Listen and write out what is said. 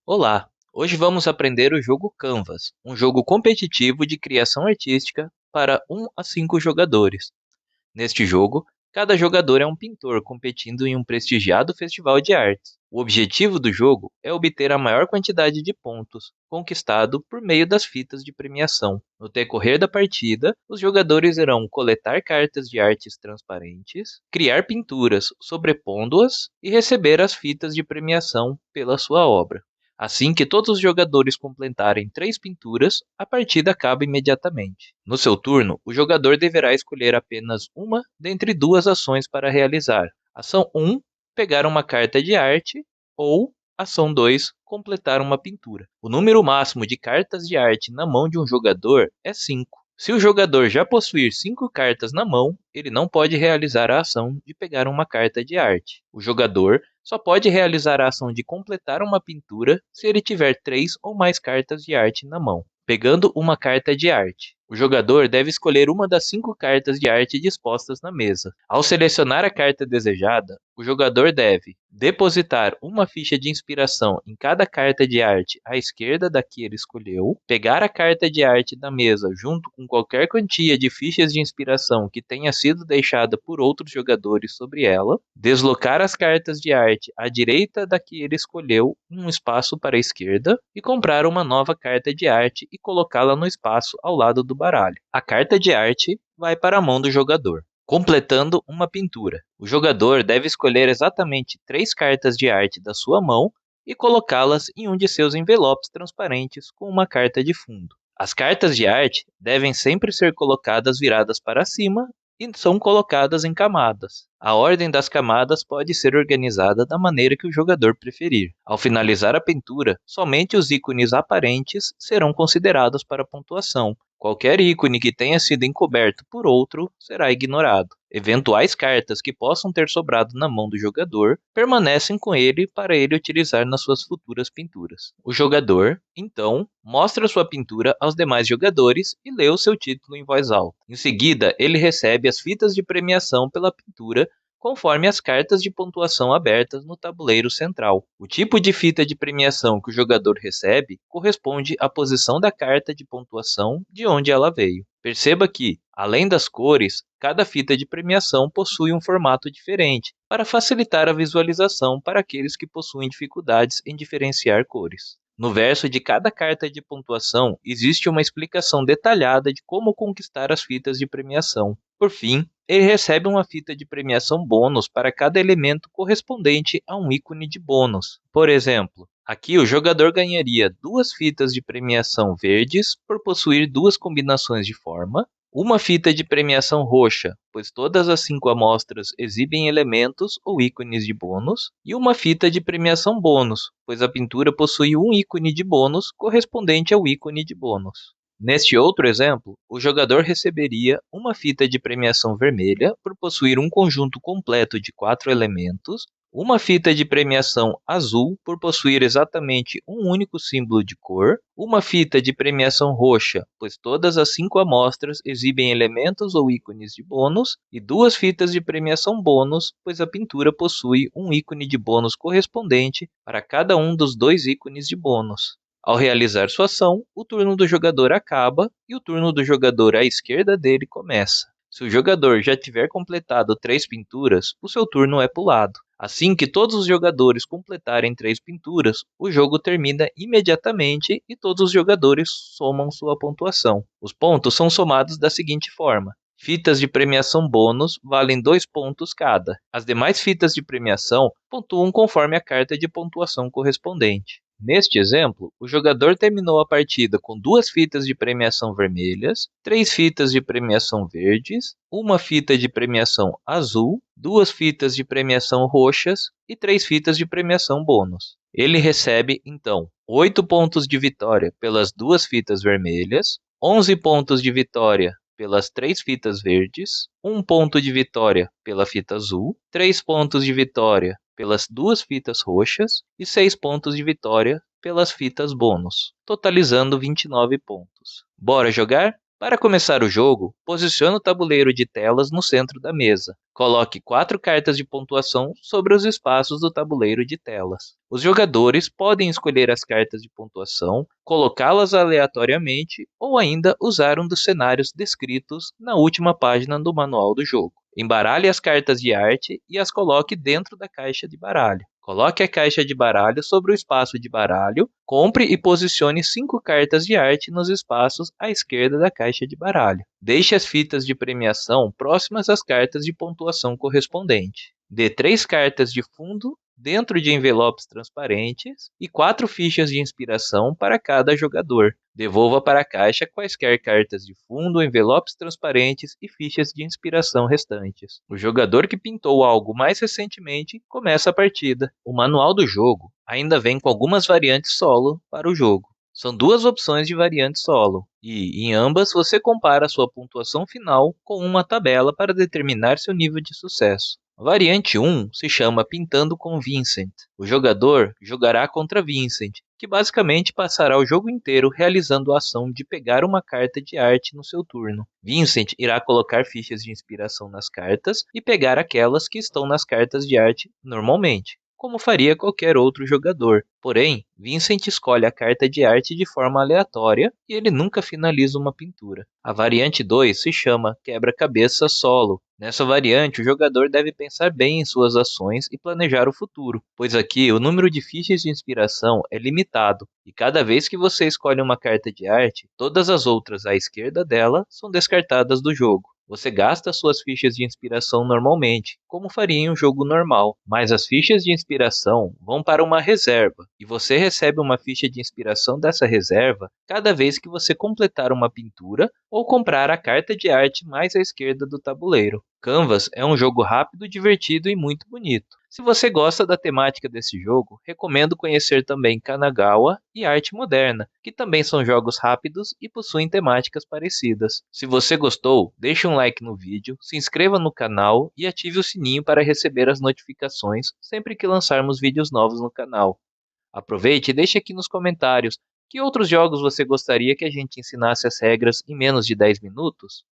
Olá! Hoje vamos aprender o jogo Canvas, um jogo competitivo de criação artística para 1 a 5 jogadores. Neste jogo, cada jogador é um pintor competindo em um prestigiado festival de artes. O objetivo do jogo é obter a maior quantidade de pontos, conquistado por meio das fitas de premiação. No decorrer da partida, os jogadores irão coletar cartas de artes transparentes, criar pinturas sobrepondo-as e receber as fitas de premiação pela sua obra. Assim que todos os jogadores completarem 3 pinturas, a partida acaba imediatamente. No seu turno, o jogador deverá escolher apenas uma dentre duas ações para realizar. Ação 1, pegar uma carta de arte, ou ação 2, completar uma pintura. O número máximo de cartas de arte na mão de um jogador é 5. Se o jogador já possuir 5 cartas na mão, ele não pode realizar a ação de pegar uma carta de arte. O jogador só pode realizar a ação de completar uma pintura se ele tiver 3 ou mais cartas de arte na mão. Pegando uma carta de arte, o jogador deve escolher uma das 5 cartas de arte dispostas na mesa. Ao selecionar a carta desejada, o jogador deve depositar uma ficha de inspiração em cada carta de arte à esquerda da que ele escolheu, pegar a carta de arte da mesa junto com qualquer quantia de fichas de inspiração que tenha sido deixada por outros jogadores sobre ela, deslocar as cartas de arte à direita da que ele escolheu em um espaço para a esquerda e comprar uma nova carta de arte e colocá-la no espaço ao lado do baralho. A carta de arte vai para a mão do jogador. Completando uma pintura. O jogador deve escolher exatamente 3 cartas de arte da sua mão e colocá-las em um de seus envelopes transparentes com uma carta de fundo. As cartas de arte devem sempre ser colocadas viradas para cima e são colocadas em camadas. A ordem das camadas pode ser organizada da maneira que o jogador preferir. Ao finalizar a pintura, somente os ícones aparentes serão considerados para a pontuação. Qualquer ícone que tenha sido encoberto por outro será ignorado. Eventuais cartas que possam ter sobrado na mão do jogador permanecem com ele para ele utilizar nas suas futuras pinturas. O jogador, então, mostra sua pintura aos demais jogadores e lê o seu título em voz alta. Em seguida, ele recebe as fitas de premiação pela pintura conforme as cartas de pontuação abertas no tabuleiro central. O tipo de fita de premiação que o jogador recebe corresponde à posição da carta de pontuação de onde ela veio. Perceba que, além das cores, cada fita de premiação possui um formato diferente, para facilitar a visualização para aqueles que possuem dificuldades em diferenciar cores. No verso de cada carta de pontuação, existe uma explicação detalhada de como conquistar as fitas de premiação. Por fim, ele recebe uma fita de premiação bônus para cada elemento correspondente a um ícone de bônus. Por exemplo, aqui o jogador ganharia 2 fitas de premiação verdes por possuir 2 combinações de forma, uma fita de premiação roxa, pois todas as 5 amostras exibem elementos ou ícones de bônus, e uma fita de premiação bônus, pois a pintura possui um ícone de bônus correspondente ao ícone de bônus. Neste outro exemplo, o jogador receberia uma fita de premiação vermelha por possuir um conjunto completo de 4 elementos, uma fita de premiação azul por possuir exatamente um único símbolo de cor, uma fita de premiação roxa, pois todas as 5 amostras exibem elementos ou ícones de bônus, e 2 fitas de premiação bônus, pois a pintura possui um ícone de bônus correspondente para cada um dos 2 ícones de bônus. Ao realizar sua ação, o turno do jogador acaba e o turno do jogador à esquerda dele começa. Se o jogador já tiver completado 3 pinturas, o seu turno é pulado. Assim que todos os jogadores completarem 3 pinturas, o jogo termina imediatamente e todos os jogadores somam sua pontuação. Os pontos são somados da seguinte forma: fitas de premiação bônus valem 2 pontos cada. As demais fitas de premiação pontuam conforme a carta de pontuação correspondente. Neste exemplo, o jogador terminou a partida com 2 fitas de premiação vermelhas, 3 fitas de premiação verdes, uma fita de premiação azul, 2 fitas de premiação roxas e 3 fitas de premiação bônus. Ele recebe, então, 8 pontos de vitória pelas 2 fitas vermelhas, 11 pontos de vitória pelas 3 fitas verdes, 1 ponto de vitória pela fita azul, 3 pontos de vitória pelas 2 fitas roxas e 6 pontos de vitória pelas fitas bônus, totalizando 29 pontos. Bora jogar? Para começar o jogo, posicione o tabuleiro de telas no centro da mesa. Coloque 4 cartas de pontuação sobre os espaços do tabuleiro de telas. Os jogadores podem escolher as cartas de pontuação, colocá-las aleatoriamente ou ainda usar um dos cenários descritos na última página do manual do jogo. Embaralhe as cartas de arte e as coloque dentro da caixa de baralho. Coloque a caixa de baralho sobre o espaço de baralho, compre e posicione 5 cartas de arte nos espaços à esquerda da caixa de baralho. Deixe as fitas de premiação próximas às cartas de pontuação correspondente. Dê 3 cartas de fundo dentro de envelopes transparentes e 4 fichas de inspiração para cada jogador. Devolva para a caixa quaisquer cartas de fundo, envelopes transparentes e fichas de inspiração restantes. O jogador que pintou algo mais recentemente começa a partida. O manual do jogo ainda vem com algumas variantes solo para o jogo. São 2 opções de variante solo, e em ambas você compara sua pontuação final com uma tabela para determinar seu nível de sucesso. A variante 1 se chama Pintando com Vincent. O jogador jogará contra Vincent, que basicamente passará o jogo inteiro realizando a ação de pegar uma carta de arte no seu turno. Vincent irá colocar fichas de inspiração nas cartas e pegar aquelas que estão nas cartas de arte normalmente, como faria qualquer outro jogador. Porém, Vincent escolhe a carta de arte de forma aleatória e ele nunca finaliza uma pintura. A variante 2 se chama Quebra-cabeça solo. Nessa variante, o jogador deve pensar bem em suas ações e planejar o futuro, pois aqui o número de fichas de inspiração é limitado, e cada vez que você escolhe uma carta de arte, todas as outras à esquerda dela são descartadas do jogo. Você gasta suas fichas de inspiração normalmente, como faria em um jogo normal, mas as fichas de inspiração vão para uma reserva, e você recebe uma ficha de inspiração dessa reserva cada vez que você completar uma pintura ou comprar a carta de arte mais à esquerda do tabuleiro. Canvas é um jogo rápido, divertido e muito bonito. Se você gosta da temática desse jogo, recomendo conhecer também Kanagawa e Arte Moderna, que também são jogos rápidos e possuem temáticas parecidas. Se você gostou, deixe um like no vídeo, se inscreva no canal e ative o sininho para receber as notificações sempre que lançarmos vídeos novos no canal. Aproveite e deixe aqui nos comentários que outros jogos você gostaria que a gente ensinasse as regras em menos de 10 minutos?